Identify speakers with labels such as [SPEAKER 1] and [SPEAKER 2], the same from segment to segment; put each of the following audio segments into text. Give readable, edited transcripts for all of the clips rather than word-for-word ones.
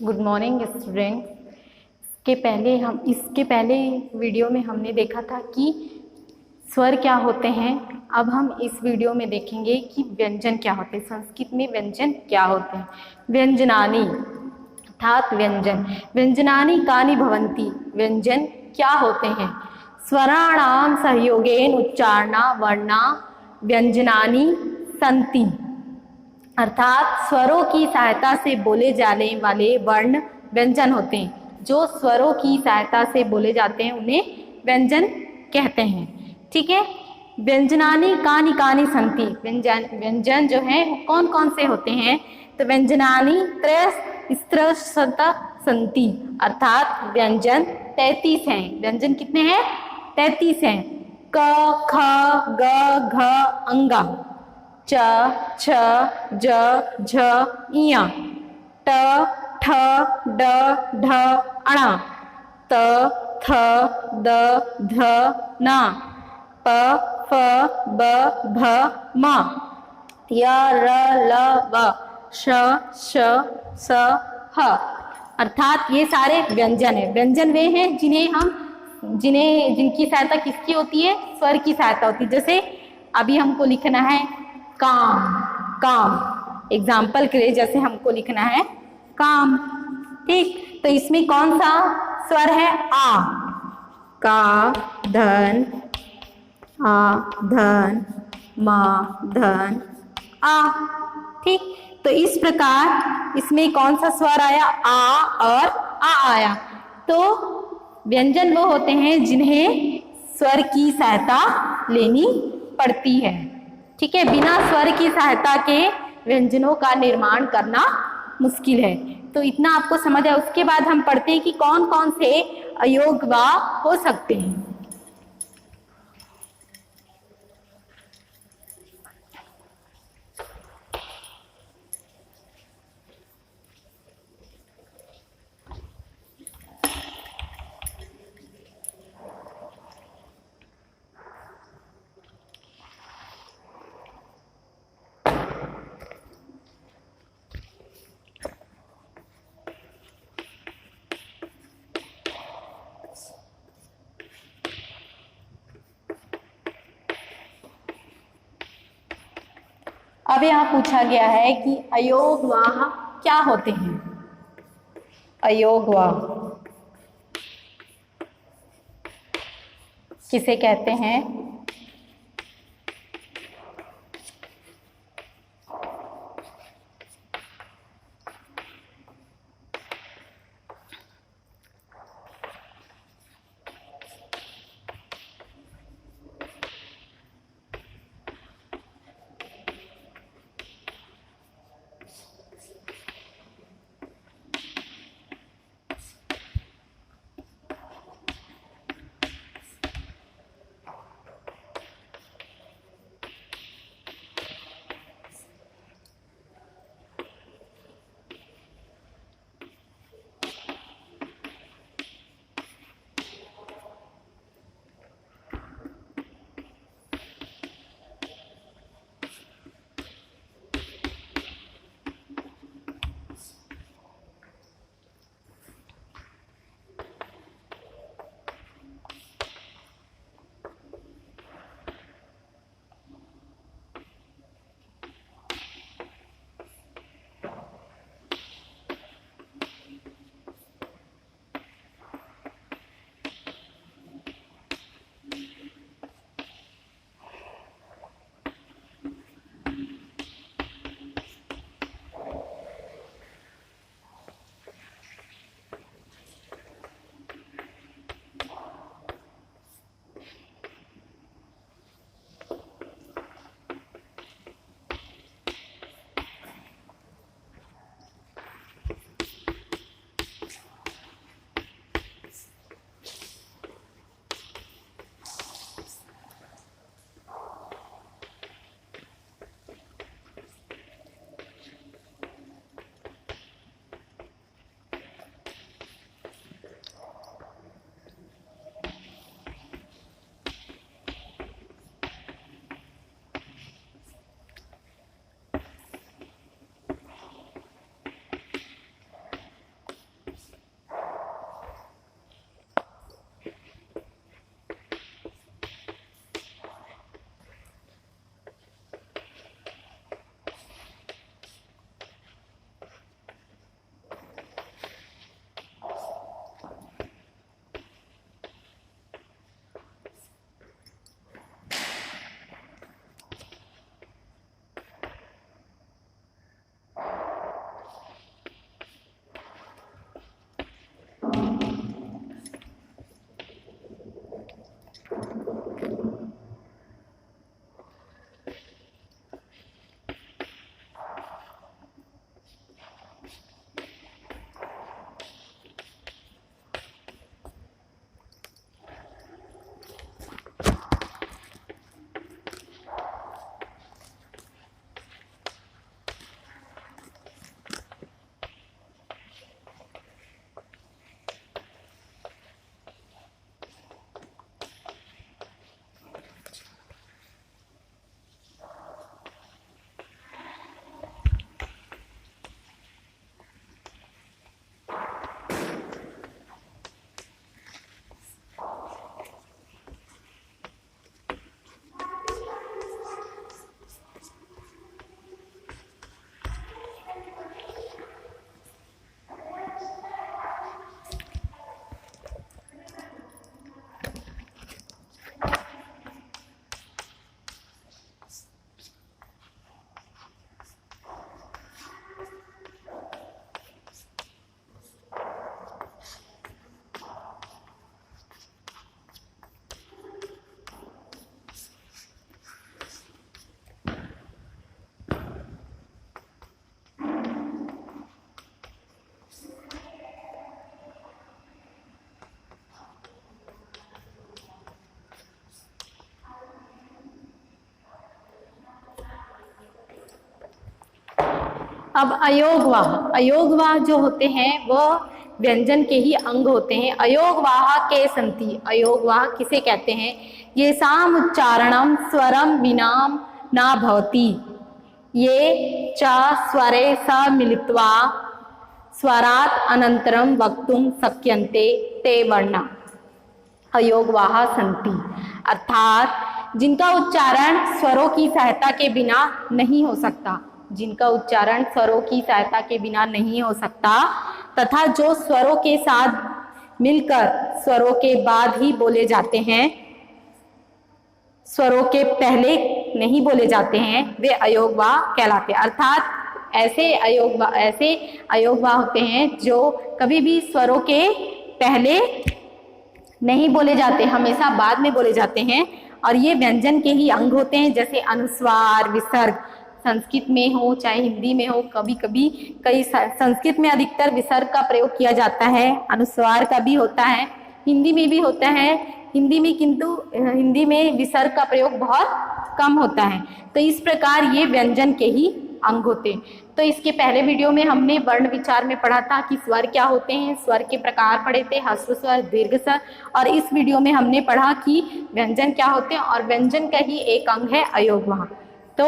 [SPEAKER 1] Good morning student. इसके पहले video में हमने देखा था कि स्वर क्या होते हैं। अब हम इस वीडियो में देखेंगे कि व्यंजन क्या होते हैं। संस्कृत में व्यंजन क्या होते हैं। व्यंजनानि अर्थात व्यंजन। व्यंजनानि कानि भवन्ति, व्यंजन क्या होते हैं। स्वराणाम सहयोगेन उच्चारणा वर्णा व्यंजनानि सन्ति, अर्थात स्वरों की सहायता से बोले जाने वाले वर्ण व्यंजन होते हैं। जो स्वरों की सहायता से बोले जाते हैं उन्हें व्यंजन कहते हैं। ठीक है। व्यंजनानि कानि कानि सन्ति, व्यंजन जो है वो कौन कौन से होते हैं। तो व्यंजनानि त्रयस्त्रशत सन्ति, अर्थात व्यंजन 33 हैं। व्यंजन कितने हैं? 33 हैं। क ख ग घ अंगा, च छ ज झ इया, ट ठ ड ढ अणा, त थ द ध न, प फ ब भ म, य र ल व, श श स ह, अर्थात ये सारे व्यंजन है। व्यंजन वे हैं जिनकी सहायता किसकी होती है? स्वर की सहायता होती है। जैसे अभी हमको लिखना है काम, काम एग्जाम्पल के लिए जैसे हमको लिखना है काम। ठीक, तो इसमें कौन सा स्वर है? आ, का धन, आ धन, मा धन, आ। ठीक, तो इस प्रकार इसमें कौन सा स्वर आया? आ और आ आया। तो व्यंजन वो होते हैं जिन्हें स्वर की सहायता लेनी पड़ती है। ठीक है, बिना स्वर की सहायता के व्यंजनों का निर्माण करना मुश्किल है। तो इतना आपको समझ आया। उसके बाद हम पढ़ते हैं कि कौन कौन से अयोग व हो सकते हैं। अब यहाँ पूछा गया है कि अयोग व क्या होते हैं। अयोग व किसे कहते हैं? अब अयोगवाह, अयोगवाह जो होते हैं वह व्यंजन के ही अंग होते हैं। अयोगवाह के संति, अयोगवाह किसे कहते हैं? ये साम उच्चारणम स्वरम विनाम ना भवति, ये च स्वरे स मिलित्वा स्वरात अनंतरम वक्तुम शक्यन्ते ते वर्णा अयोगवाह संति, अर्थात जिनका उच्चारण स्वरों की सहायता के बिना नहीं हो सकता, जिनका उच्चारण स्वरों की सहायता के बिना नहीं हो सकता तथा जो स्वरों के साथ मिलकर स्वरों के बाद ही बोले जाते हैं, स्वरों के पहले नहीं बोले जाते हैं, वे अयोगवाह कहलाते हैं। अर्थात ऐसे अयोगवाह होते हैं जो कभी भी स्वरों के पहले नहीं बोले जाते, हमेशा बाद में बोले जाते हैं और ये व्यंजन के ही अंग होते हैं। जैसे अनुस्वार, विसर्ग, संस्कृत में हो चाहे हिंदी में हो, कभी कभी संस्कृत में अधिकतर विसर्ग का प्रयोग किया जाता है, अनुस्वार का भी होता है, हिंदी में भी होता है, किंतु हिंदी में विसर्ग का प्रयोग बहुत कम होता है। तो इस प्रकार ये व्यंजन के ही अंग होते हैं। तो इसके पहले वीडियो में हमने वर्ण विचार में पढ़ा था कि स्वर क्या होते हैं, स्वर के प्रकार पढ़े थे, ह्रस्व स्वर, दीर्घ स्वर, और इस वीडियो में हमने पढ़ा कि व्यंजन क्या होते हैं और व्यंजन का ही एक अंग है अयोगवाह। तो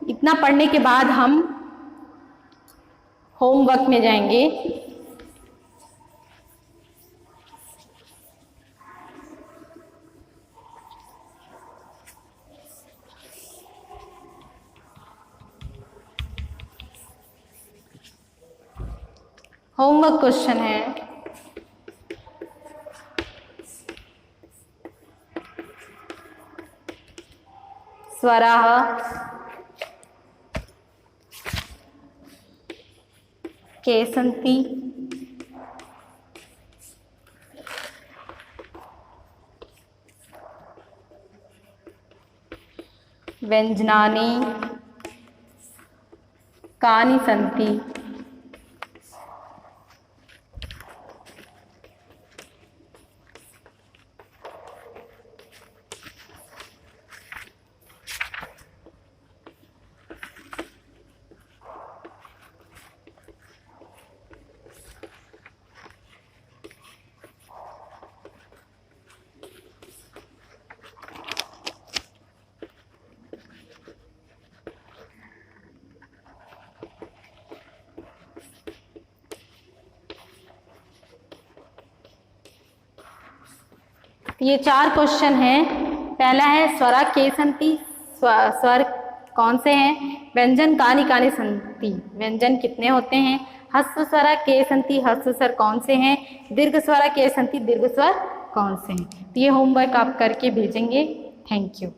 [SPEAKER 1] इतना पढ़ने के बाद हम होमवर्क में जाएंगे। होमवर्क क्वेश्चन है, स्वराः के सन्ति व्यंजनानि कानि सन्ति ये 4 क्वेश्चन हैं। पहला है स्वरा के सन्ति, स्वर कौन से हैं? व्यंजन कानि कानि सन्ति, व्यंजन कितने होते हैं? ह्रस्व स्वरा के सन्ति, ह्रस्व स्वर कौन से हैं? दीर्घ स्वरा के सन्ति, दीर्घ स्वर कौन से हैं? तो ये होमवर्क आप करके भेजेंगे। Thank you.